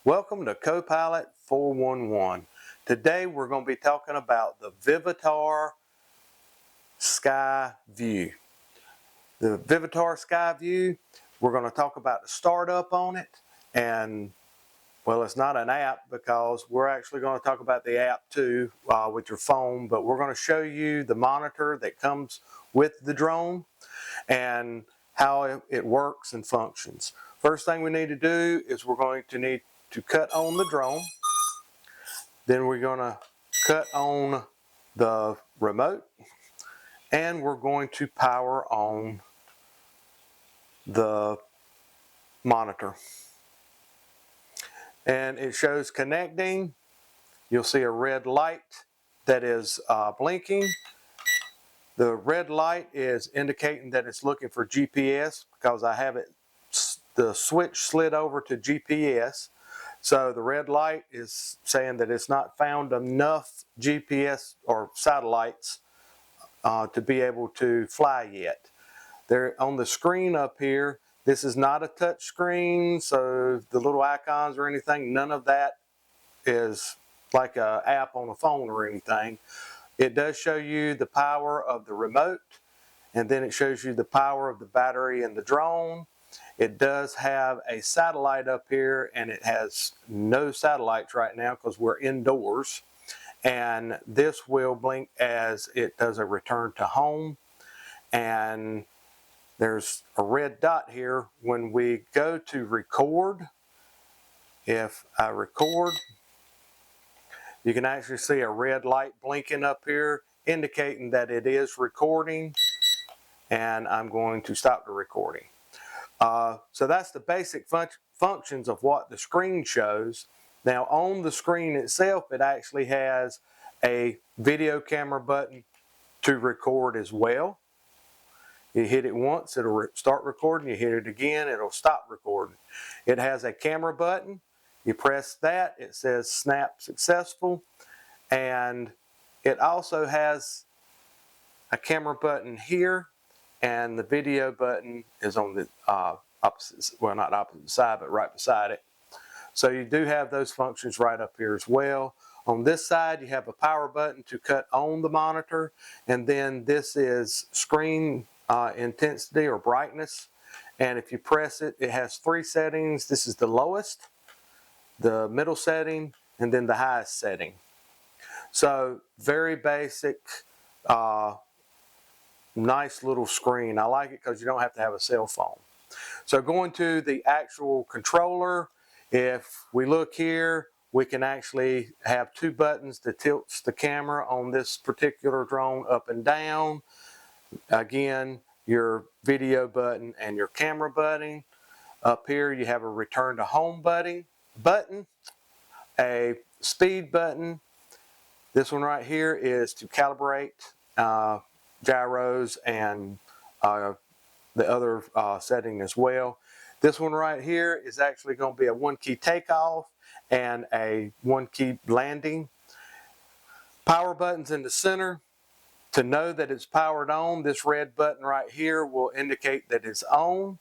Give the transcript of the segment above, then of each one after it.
Welcome to CoPilot 411. Today we're going to be talking about the Vivitar Skyview. The Vivitar Skyview, we're going to talk about the startup on it, and well, it's not an app because we're actually going to talk about the app too with your phone, but we're going to show you the monitor that comes with the drone and how it works and functions. First thing we need to do is we're going to need to cut on the drone. Then we're going to cut on the remote, and we're going to power on the monitor. And it shows connecting. You'll see a red light that is blinking. The red light is indicating that it's looking for GPS because I have the switch slid over to GPS. So the red light is saying that it's not found enough GPS or satellites to be able to fly yet. There on the screen up here, this is not a touch screen, so the little icons or anything, none of that is like an app on a phone or anything. It does show you the power of the remote, and then it shows you the power of the battery in the drone. It does have a satellite up here, and it has no satellites right now because we're indoors. And this will blink as it does a return to home. And there's a red dot here when we go to record. If I record, you can actually see a red light blinking up here indicating that it is recording, and I'm going to stop the recording. So that's the basic functions of what the screen shows. Now on the screen itself, it actually has a video camera button to record as well. You hit it once, it'll start recording. You hit it again, it'll stop recording. It has a camera button. You press that, it says snap successful. And it also has a camera button here, and the video button is on the opposite, well, not opposite side, but right beside it. So you do have those functions right up here as well. On this side, you have a power button to cut on the monitor, and then this is screen intensity or brightness. And if you press it, it has three settings. This is the lowest, the middle setting, and then the highest setting. So very basic, nice little screen. I like it because you don't have to have a cell phone. So going to the actual controller, if we look here, we can actually have two buttons that tilts the camera on this particular drone up and down. Again, your video button and your camera button. Up here you have a return to home button, a speed button. This one right here is to calibrate gyros and the other setting as well. This one right here is actually going to be a one-key takeoff and a one-key landing. Power button's in the center. To know that it's powered on, this red button right here will indicate that it's on.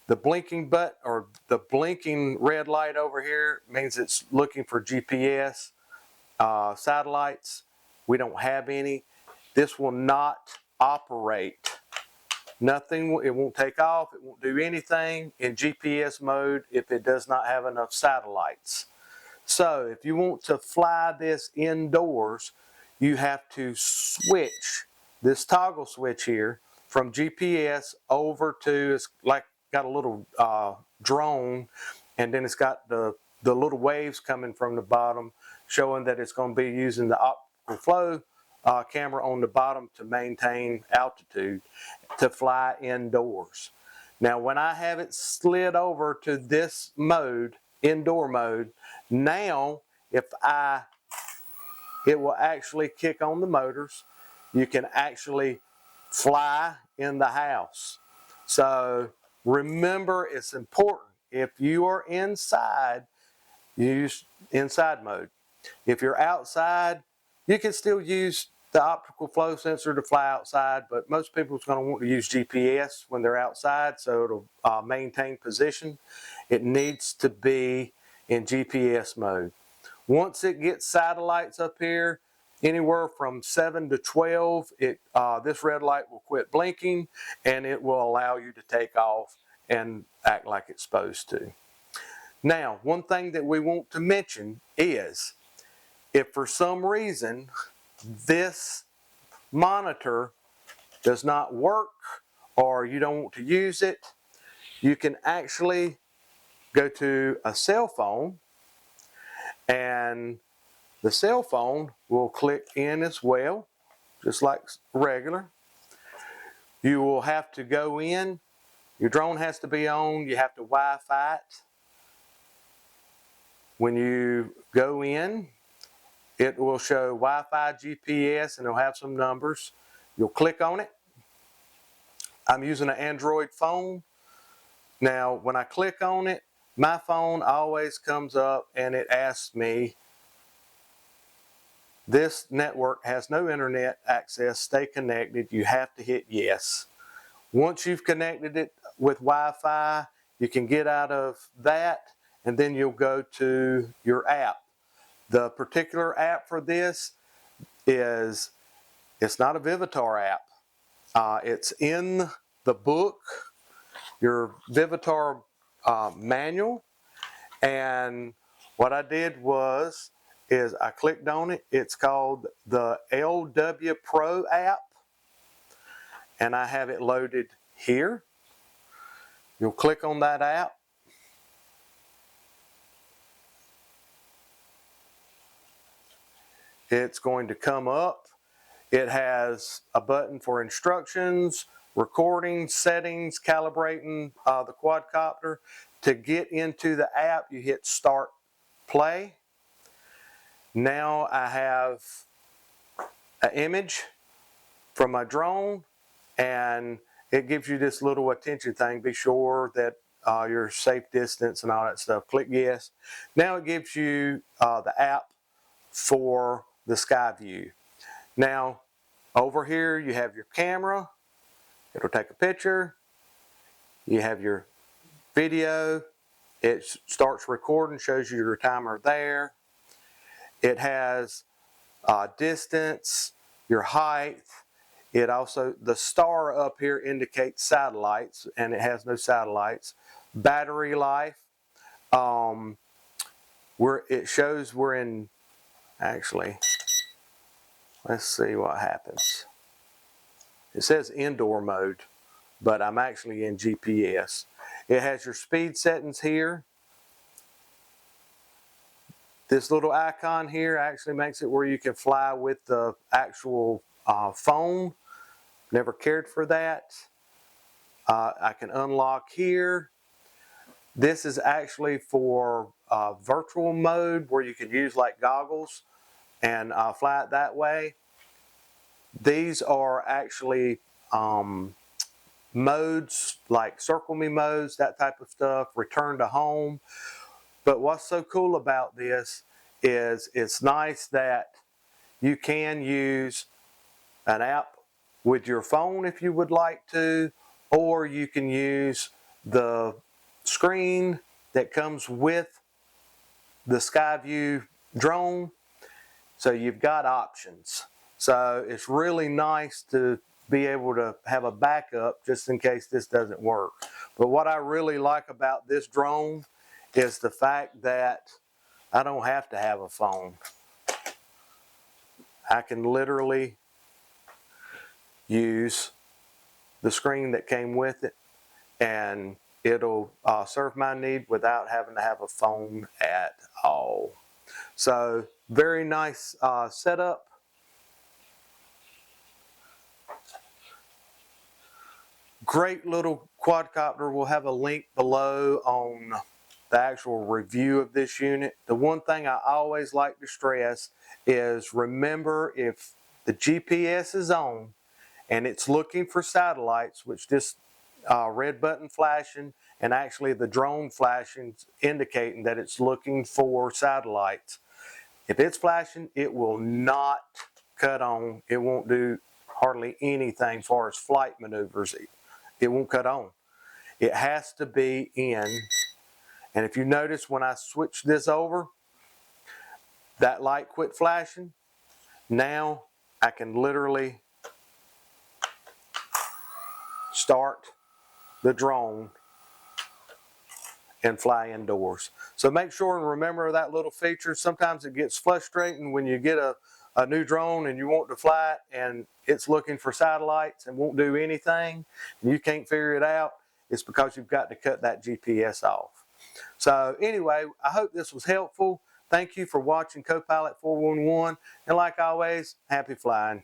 The blinking button or the blinking red light over here means it's looking for GPS. Satellites, we don't have any. This will not operate. Nothing, it won't take off, it won't do anything in GPS mode if it does not have enough satellites. So if you want to fly this indoors, you have to switch this toggle switch here from GPS over to, it's like got a little drone, and then it's got the little waves coming from the bottom showing that it's going to be using the optical flow camera on the bottom to maintain altitude to fly indoors. Now when I have it slid over to this mode, indoor mode, now if it will actually kick on the motors. You can actually fly in the house. So remember, it's important. If you are inside, use inside mode. If you're outside, you can still use the optical flow sensor to fly outside, but most people are going to want to use GPS when they're outside, so it'll maintain position. It needs to be in GPS mode. Once it gets satellites up here, anywhere from 7 to 12, this red light will quit blinking and it will allow you to take off and act like it's supposed to. Now, one thing that we want to mention is if for some reason this monitor does not work or you don't want to use it, you can actually go to a cell phone and the cell phone will click in as well, just like regular. You will have to go in, your drone has to be on, you have to Wi-Fi it. When you go in, it will show Wi-Fi, GPS, and it'll have some numbers. You'll click on it. I'm using an Android phone. Now, when I click on it, my phone always comes up and it asks me, this network has no internet access, stay connected, you have to hit yes. Once you've connected it with Wi-Fi, you can get out of that and then you'll go to your app. The particular app for this is, it's not a Vivitar app. It's in the book, your Vivitar manual, and what I did was I clicked on it. It's called the LW Pro app, and I have it loaded here. You'll click on that app. It's going to come up. It has a button for instructions, recording, settings, calibrating the quadcopter. To get into the app, you hit Start Play. Now I have an image from my drone, and it gives you this little attention thing. Be sure that your safe distance and all that stuff. Click yes. Now it gives you the app for the Skyview. Now over here you have your camera. It'll take a picture. You have your video. It starts recording, shows you your timer there. It has distance, your height. It also, the star up here indicates satellites, and it has no satellites. Battery life. It shows we're in, actually, let's see what happens. It says indoor mode, but I'm actually in GPS. It has your speed settings here. This little icon here actually makes it where you can fly with the actual phone. Never cared for that. I can unlock here. This is actually for virtual mode where you could use like goggles and fly it that way. These are actually modes like circle me modes, that type of stuff, return to home. But what's so cool about this is it's nice that you can use an app with your phone if you would like to, or you can use the screen that comes with the Skyview drone. So you've got options. So it's really nice to be able to have a backup just in case this doesn't work. But what I really like about this drone is the fact that I don't have to have a phone. I can literally use the screen that came with it, and it'll serve my need without having to have a phone at all. So very nice setup. Great little quadcopter. We'll have a link below on the actual review of this unit. The one thing I always like to stress is remember, if the GPS is on and it's looking for satellites, which this red button flashing and actually the drone flashing indicating that it's looking for satellites. If it's flashing, it will not cut on. It won't do hardly anything as far as flight maneuvers. It won't cut on. It has to be in And if you notice when I switch this over, that light quit flashing. Now I can literally start the drone and fly indoors. So make sure and remember that little feature. Sometimes it gets frustrating when you get a new drone and you want to fly it and it's looking for satellites and won't do anything and you can't figure it out. It's because you've got to cut that GPS off. So anyway, I hope this was helpful. Thank you for watching CoPilot 411, and like always, happy flying.